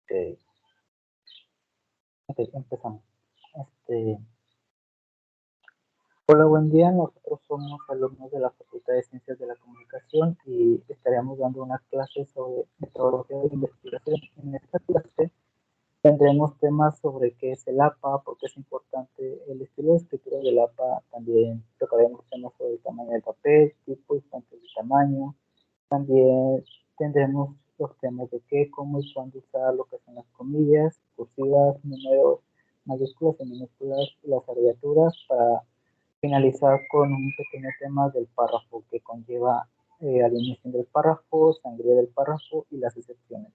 Ok, ok, empezamos. Este, Hola, buen día. Nosotros somos alumnos de la Facultad de Ciencias de la Comunicación y estaremos dando una clase sobre metodología de investigación. En esta clase tendremos temas sobre qué es el APA, por qué es importante el estilo de escritura del APA. También tocaremos temas sobre el tamaño del papel, tipo y fuentes de tamaño. También tendremos los temas de qué, cómo y cuándo usar lo que son las comillas, cursivas, números, mayúsculas y minúsculas, las abreviaturas, para finalizar con un pequeño tema del párrafo que conlleva alineación del párrafo, sangría del párrafo y las excepciones.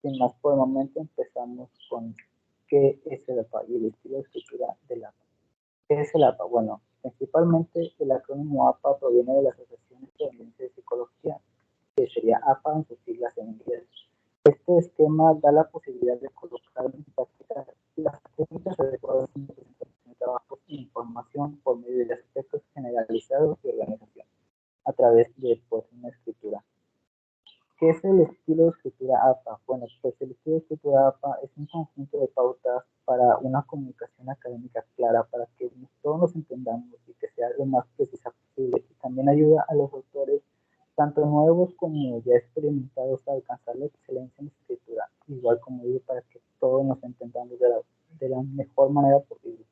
Sin más por el momento, empezamos con qué es el APA y el estilo de escritura del APA. ¿Qué es el APA? Bueno, principalmente el acrónimo APA proviene de la Asociación Estadounidense de Psicología, que sería APA en sus siglas en inglés. Este esquema da la posibilidad de colocar en práctica las técnicas adecuadas en la presentación de trabajos e información por medio de aspectos generalizados de organización a través de una escritura. ¿Qué es el estilo de escritura APA? Bueno, pues el estilo de escritura APA es un conjunto de pautas para una comunicación académica clara, para que todos nos entendamos y que sea lo más precisa posible. Y también ayuda a los autores, tanto nuevos como ya experimentados, a alcanzar la excelencia en la escritura, igual como digo, para que todos nos entendamos de la mejor manera posible.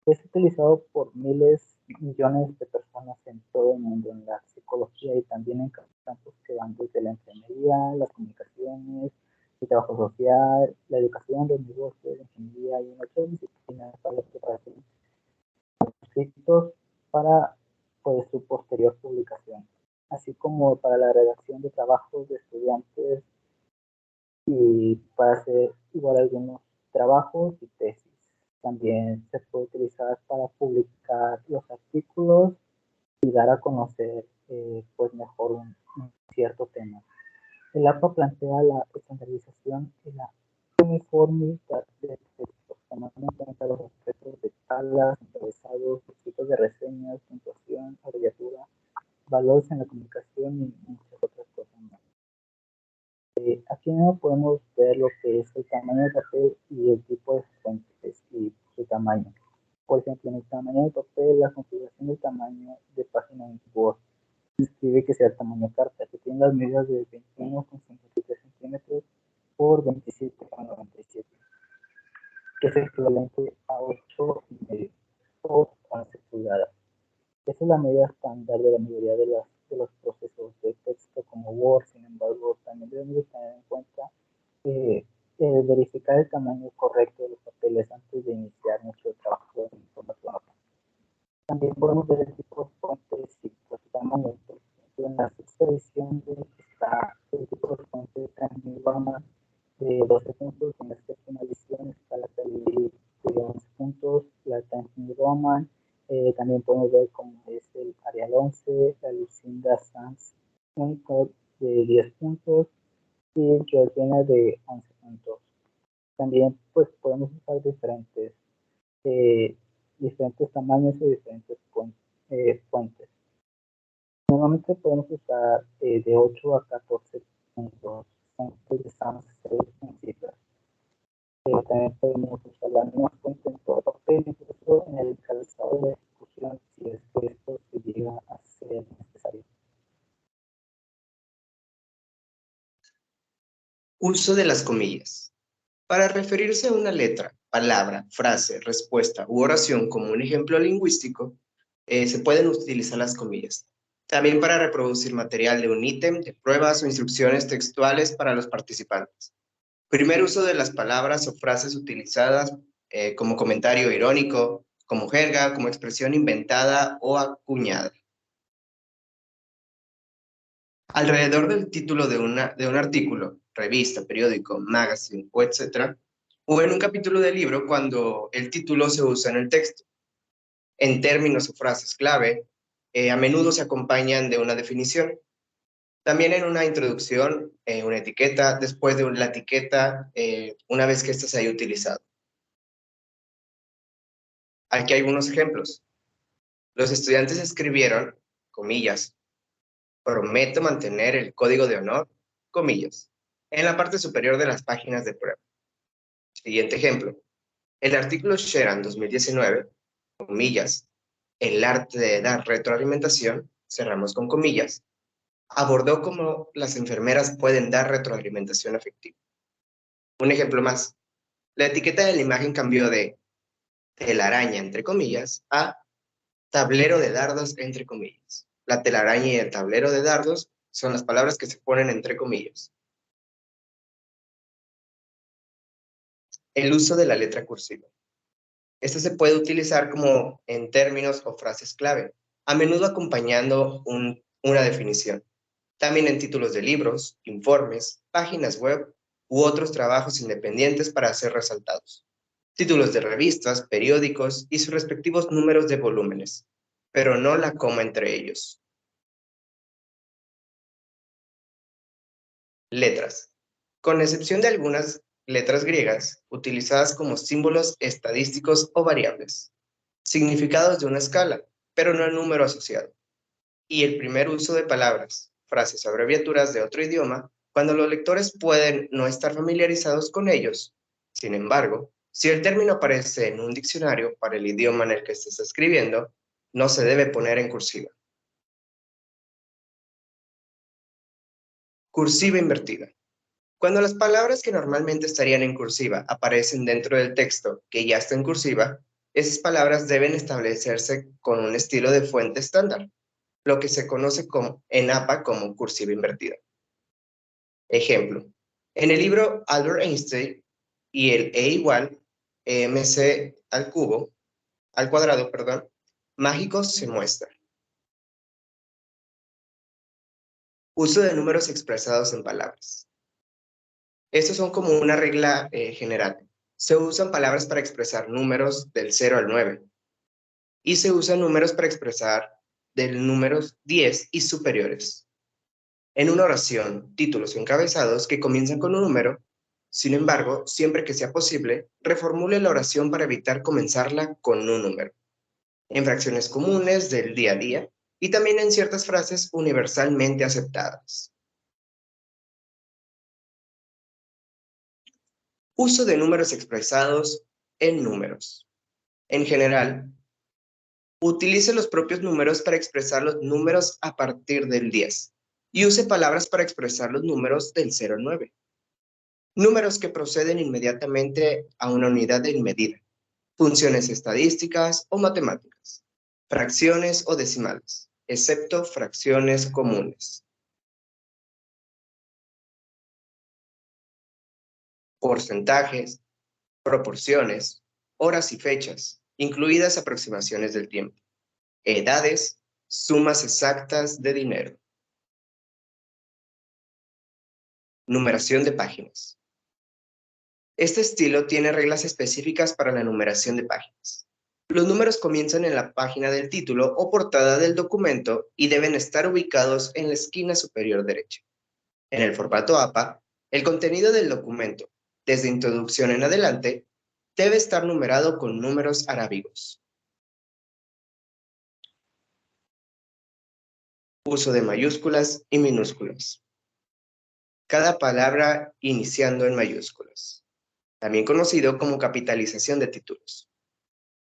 Es utilizado por miles, millones de personas en todo el mundo, en la psicología y también en campos que van desde la enfermería, las comunicaciones, el trabajo social, la educación, los negocios, la ingeniería y en otras disciplinas para los que parecen escritos para pues, su posterior publicación, así como para la redacción de trabajos de estudiantes y para hacer igual algunos trabajos y tesis. También se puede utilizar para publicar los artículos y dar a conocer pues mejor un cierto tema. El APA plantea la estandarización y la uniformidad de textos, tomando en cuenta los aspectos de tablas, encabezados, escritos de reseñas, puntuación, abreviatura, valores en la comunicación y muchas otras cosas más. Aquí no podemos ver lo que es el tamaño del papel y el tipo de fuentes y su tamaño. Por ejemplo, en el tamaño del papel, la configuración del tamaño de página en Word describe que sea el tamaño carta, que tiene las medidas de 21,53 centímetros por 27,97, que es equivalente a 8,5 o 11 pulgadas. Esa es la medida estándar de la mayoría de los procesos de texto como Word. Sin embargo, también debemos tener en cuenta eh, verificar el tamaño correcto de los papeles antes de iniciar nuestro trabajo de información. También podemos ver el tipo de fuentes y pues, su tamaño. Por ejemplo, en la sexta edición está el tipo de fuente Times New Roman de 12 puntos. En la séptima edición está la Calibri de 11 puntos, la Times New Roman. También podemos ver cómo es el Arial 11, la Lucinda Sans Unicode de 10 puntos y el Georgina de 11 puntos. También pues podemos usar eh, diferentes tamaños o diferentes fuentes. Normalmente podemos usar de 8 a 14 puntos, fuentes de Sans en cifras. También podemos usar la misma fuente en todo papel, incluso en el encabezado de ejecución, si es que esto se llega a ser necesario. Uso de las comillas. Para referirse a una letra, palabra, frase, respuesta u oración como un ejemplo lingüístico, se pueden utilizar las comillas. También para reproducir material de un ítem, de pruebas o instrucciones textuales para los participantes. Primer uso de las palabras o frases utilizadas como comentario irónico, como jerga, como expresión inventada o acuñada. Alrededor del título de un artículo, revista, periódico, magazine o etc., o en un capítulo del libro cuando el título se usa en el texto. En términos o frases clave, a menudo se acompañan de una definición. También en una introducción, una etiqueta, después de la etiqueta, una vez que ésta se haya utilizado. Aquí hay algunos ejemplos. Los estudiantes escribieron, comillas, prometo mantener el código de honor, comillas, en la parte superior de las páginas de prueba. Siguiente ejemplo. El artículo Sheran 2019, comillas, el arte de dar retroalimentación, cerramos con comillas, abordó cómo las enfermeras pueden dar retroalimentación afectiva. Un ejemplo más. La etiqueta de la imagen cambió de telaraña, entre comillas, a tablero de dardos, entre comillas. La telaraña y el tablero de dardos son las palabras que se ponen entre comillas. El uso de la letra cursiva. Esta se puede utilizar como en términos o frases clave, a menudo acompañando una definición. También en títulos de libros, informes, páginas web u otros trabajos independientes para ser resaltados. Títulos de revistas, periódicos y sus respectivos números de volúmenes, pero no la coma entre ellos. Letras. Con excepción de algunas letras griegas, utilizadas como símbolos estadísticos o variables. Significados de una escala, pero no el número asociado. Y el primer uso de palabras, frases o abreviaturas de otro idioma, cuando los lectores pueden no estar familiarizados con ellos. Sin embargo, si el término aparece en un diccionario para el idioma en el que estés escribiendo, no se debe poner en cursiva. Cursiva invertida. Cuando las palabras que normalmente estarían en cursiva aparecen dentro del texto que ya está en cursiva, esas palabras deben establecerse con un estilo de fuente estándar, lo que se conoce en APA como cursiva invertida. Ejemplo, en el libro Albert Einstein y el E igual mc al cuadrado, mágico se muestra. Uso de números expresados en palabras. Estos son como una regla general. Se usan palabras para expresar números del 0 al 9 y se usan números para expresar del números 10 y superiores. En una oración, títulos o encabezados que comienzan con un número, sin embargo, siempre que sea posible, reformule la oración para evitar comenzarla con un número. En fracciones comunes del día a día y también en ciertas frases universalmente aceptadas. Uso de números expresados en números. En general, utilice los propios números para expresar los números a partir del 10 y use palabras para expresar los números del 0 al 9. Números que proceden inmediatamente a una unidad de medida, funciones estadísticas o matemáticas, fracciones o decimales, excepto fracciones comunes. Porcentajes, proporciones, horas y fechas, incluidas aproximaciones del tiempo, edades, sumas exactas de dinero. Numeración de páginas. Este estilo tiene reglas específicas para la numeración de páginas. Los números comienzan en la página del título o portada del documento y deben estar ubicados en la esquina superior derecha. En el formato APA, el contenido del documento, desde introducción en adelante, debe estar numerado con números arábigos. Uso de mayúsculas y minúsculas. Cada palabra iniciando en mayúsculas, también conocido como capitalización de títulos.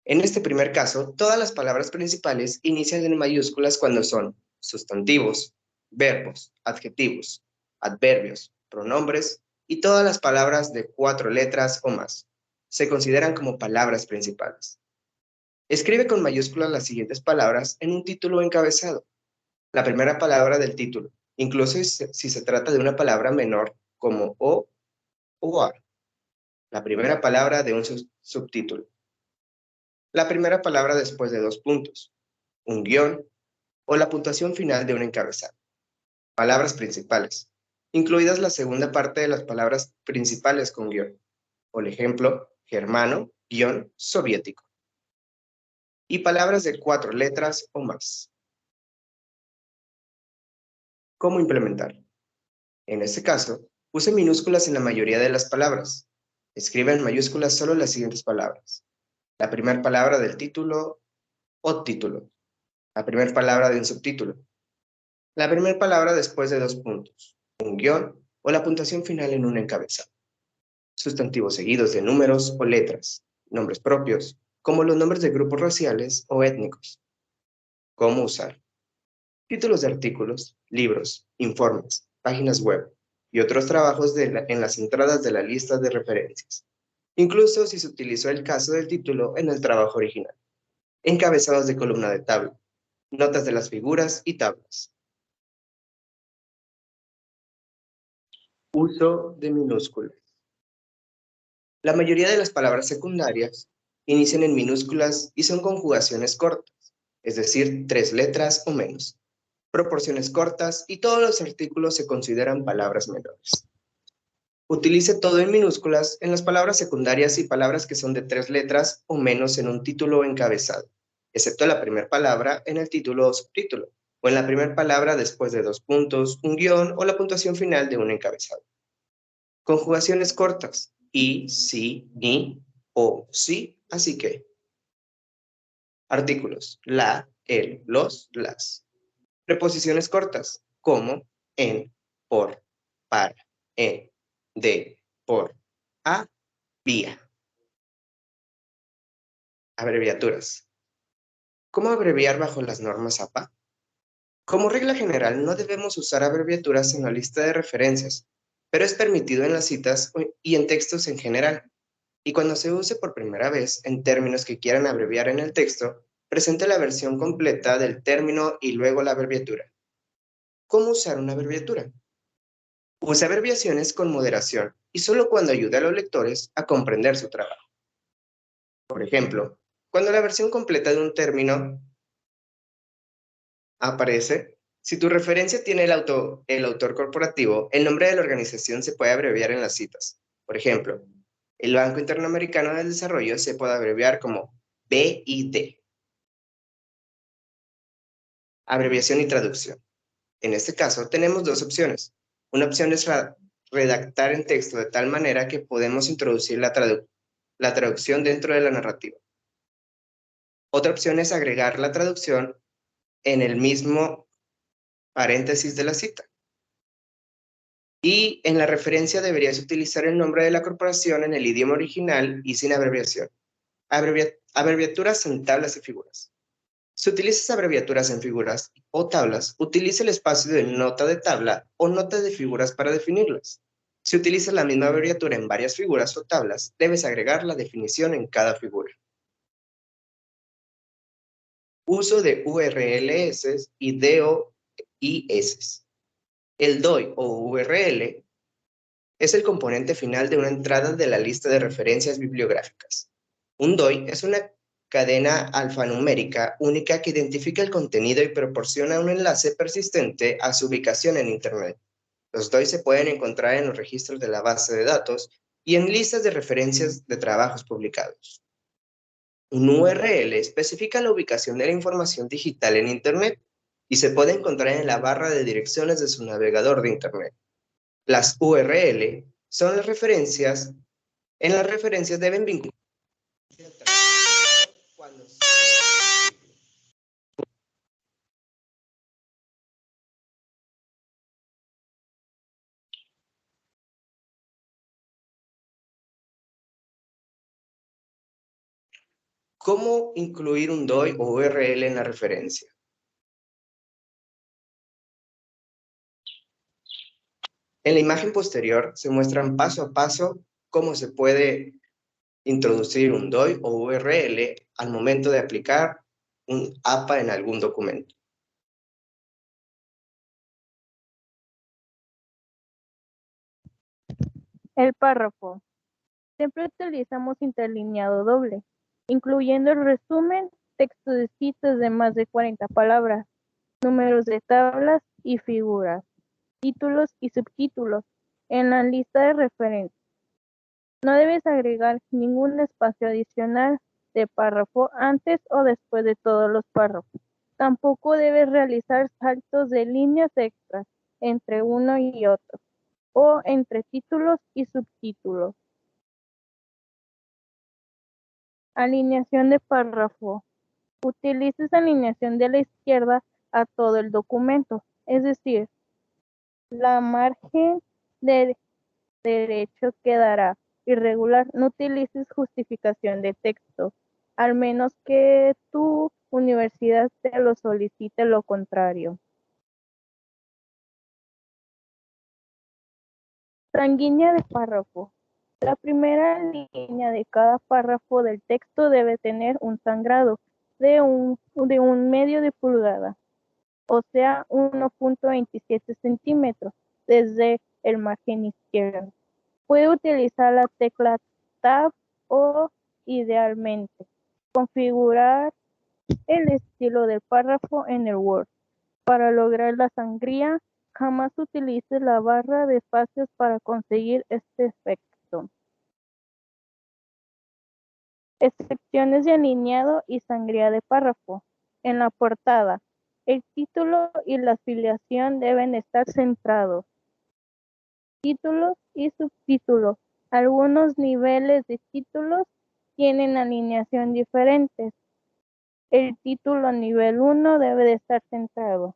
En este primer caso, todas las palabras principales inician en mayúsculas cuando son sustantivos, verbos, adjetivos, adverbios, pronombres y todas las palabras de 4 letras o más. Se consideran como palabras principales. Escribe con mayúsculas las siguientes palabras en un título o encabezado. La primera palabra del título, incluso si se trata de una palabra menor como o a. La primera palabra de un subtítulo. La primera palabra después de 2 puntos, un guión o la puntuación final de un encabezado. Palabras principales, incluidas la segunda parte de las palabras principales con guión. Por ejemplo, germano, guión, soviético. Y palabras de 4 letras o más. ¿Cómo implementar? En este caso, use minúsculas en la mayoría de las palabras. Escriba en mayúsculas solo las siguientes palabras. La primera palabra del título o título. La primera palabra de un subtítulo. La primera palabra después de 2 puntos, un guión o la puntuación final en un encabezado. sustantivos seguidos de números o letras, nombres propios, como los nombres de grupos raciales o étnicos. ¿Cómo usar? Títulos de artículos, libros, informes, páginas web y otros trabajos en las entradas de la lista de referencias, incluso si se utilizó el caso del título en el trabajo original. Encabezados de columna de tabla, notas de las figuras y tablas. Uso de minúsculas. La mayoría de las palabras secundarias inician en minúsculas y son conjugaciones cortas, es decir, 3 letras o menos, proporciones cortas y todos los artículos se consideran palabras menores. Utilice todo en minúsculas en las palabras secundarias y palabras que son de 3 letras o menos en un título o encabezado, excepto la primera palabra en el título o subtítulo, o en la primera palabra después de 2 puntos, un guión o la puntuación final de un encabezado. Conjugaciones cortas: y, si, ni, o, sí, así que. Artículos: la, el, los, las. Preposiciones cortas: como, en, por, para, en, de, por, a, vía. Abreviaturas. ¿Cómo abreviar bajo las normas APA? Como regla general, no debemos usar abreviaturas en la lista de referencias, pero es permitido en las citas y en textos en general. Y cuando se use por primera vez en términos que quieran abreviar en el texto, presente la versión completa del término y luego la abreviatura. ¿Cómo usar una abreviatura? Use abreviaciones con moderación y solo cuando ayude a los lectores a comprender su trabajo. Por ejemplo, cuando la versión completa de un término aparece, si tu referencia tiene el autor corporativo, el nombre de la organización se puede abreviar en las citas. Por ejemplo, el Banco Interamericano del Desarrollo se puede abreviar como BID. Abreviación y traducción. En este caso, tenemos dos opciones. Una opción es redactar en texto de tal manera que podemos introducir la traducción dentro de la narrativa. Otra opción es agregar la traducción en el mismo paréntesis de la cita. Y en la referencia deberías utilizar el nombre de la corporación en el idioma original y sin abreviación. Abreviaturas en tablas y figuras. Si utilizas abreviaturas en figuras o tablas, utiliza el espacio de nota de tabla o nota de figuras para definirlas. Si utilizas la misma abreviatura en varias figuras o tablas, debes agregar la definición en cada figura. Uso de URLs y DOIs. El DOI o URL es el componente final de una entrada de la lista de referencias bibliográficas. Un DOI es una cadena alfanumérica única que identifica el contenido y proporciona un enlace persistente a su ubicación en Internet. Los DOI se pueden encontrar en los registros de la base de datos y en listas de referencias de trabajos publicados. Un URL especifica la ubicación de la información digital en Internet y se puede encontrar en la barra de direcciones de su navegador de Internet. Las URL son las referencias. En las referencias deben vincular cuando ¿Cómo incluir un DOI o URL en la referencia? En la imagen posterior se muestran paso a paso cómo se puede introducir un DOI o URL al momento de aplicar un APA en algún documento. El párrafo. Siempre utilizamos interlineado doble, incluyendo el resumen, texto de citas de más de 40 palabras, números de tablas y figuras, títulos y subtítulos en la lista de referencias. No debes agregar ningún espacio adicional de párrafo antes o después de todos los párrafos. Tampoco debes realizar saltos de líneas extras entre uno y otro, o entre títulos y subtítulos. Alineación de párrafo. Utiliza esa alineación de la izquierda a todo el documento, es decir, la margen derecho quedará irregular. No utilices justificación de texto, al menos que tu universidad te lo solicite lo contrario. Sanguínea de párrafo. La primera línea de cada párrafo del texto debe tener un sangrado de un medio de pulgada, o sea, 1.27 centímetros desde el margen izquierdo. Puede utilizar la tecla Tab o, idealmente, configurar el estilo del párrafo en el Word. Para lograr la sangría, jamás utilice la barra de espacios para conseguir este efecto. Excepciones de alineado y sangría de párrafo. En la portada, el título y la afiliación deben estar centrados. Títulos y subtítulos. Algunos niveles de títulos tienen alineación diferentes. El título nivel 1 debe de estar centrado.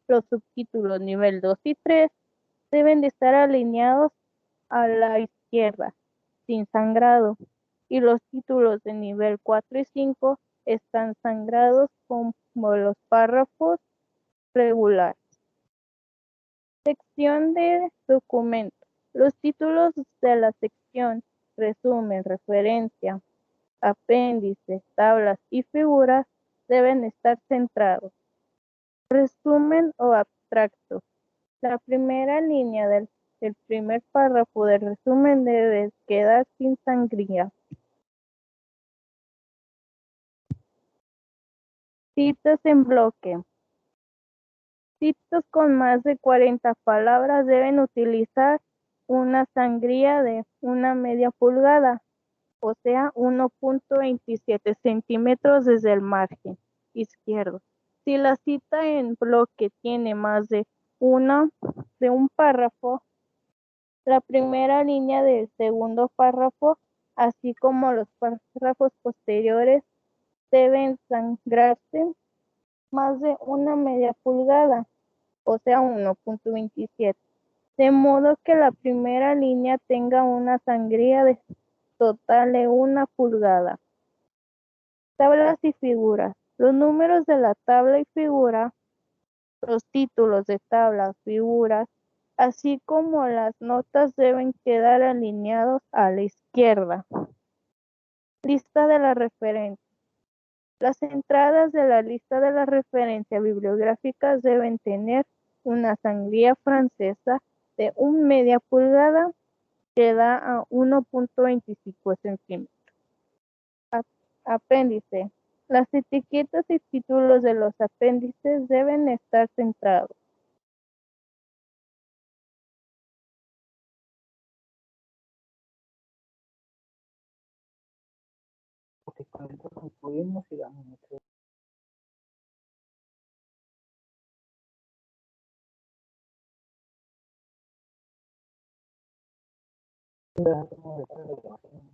Los subtítulos nivel 2 y 3 deben de estar alineados a la izquierda, sin sangrado. Y los títulos de nivel 4 y 5 están sangrados como los párrafos regulares. Sección de documento. Los títulos de la sección, resumen, referencia, apéndice, tablas y figuras deben estar centrados. Resumen o abstracto. La primera línea del primer párrafo del resumen debe quedar sin sangría. Citas en bloque. Citas con más de 40 palabras deben utilizar una sangría de una media pulgada, o sea, 1.27 centímetros desde el margen izquierdo. Si la cita en bloque tiene más de un párrafo, la primera línea del segundo párrafo, así como los párrafos posteriores, deben sangrarse más de una media pulgada, o sea, 1.27, de modo que la primera línea tenga una sangría de total de 1 pulgada. Tablas y figuras. Los números de la tabla y figura, los títulos de tablas, figuras, así como las notas deben quedar alineados a la izquierda. Lista de la referencia. Las entradas de la lista de las referencias bibliográficas deben tener una sangría francesa de 1 media pulgada que da a 1.25 centímetros. Apéndice. Las etiquetas y títulos de los apéndices deben estar centrados. Porque con esto concluimos y damos nuestro dato de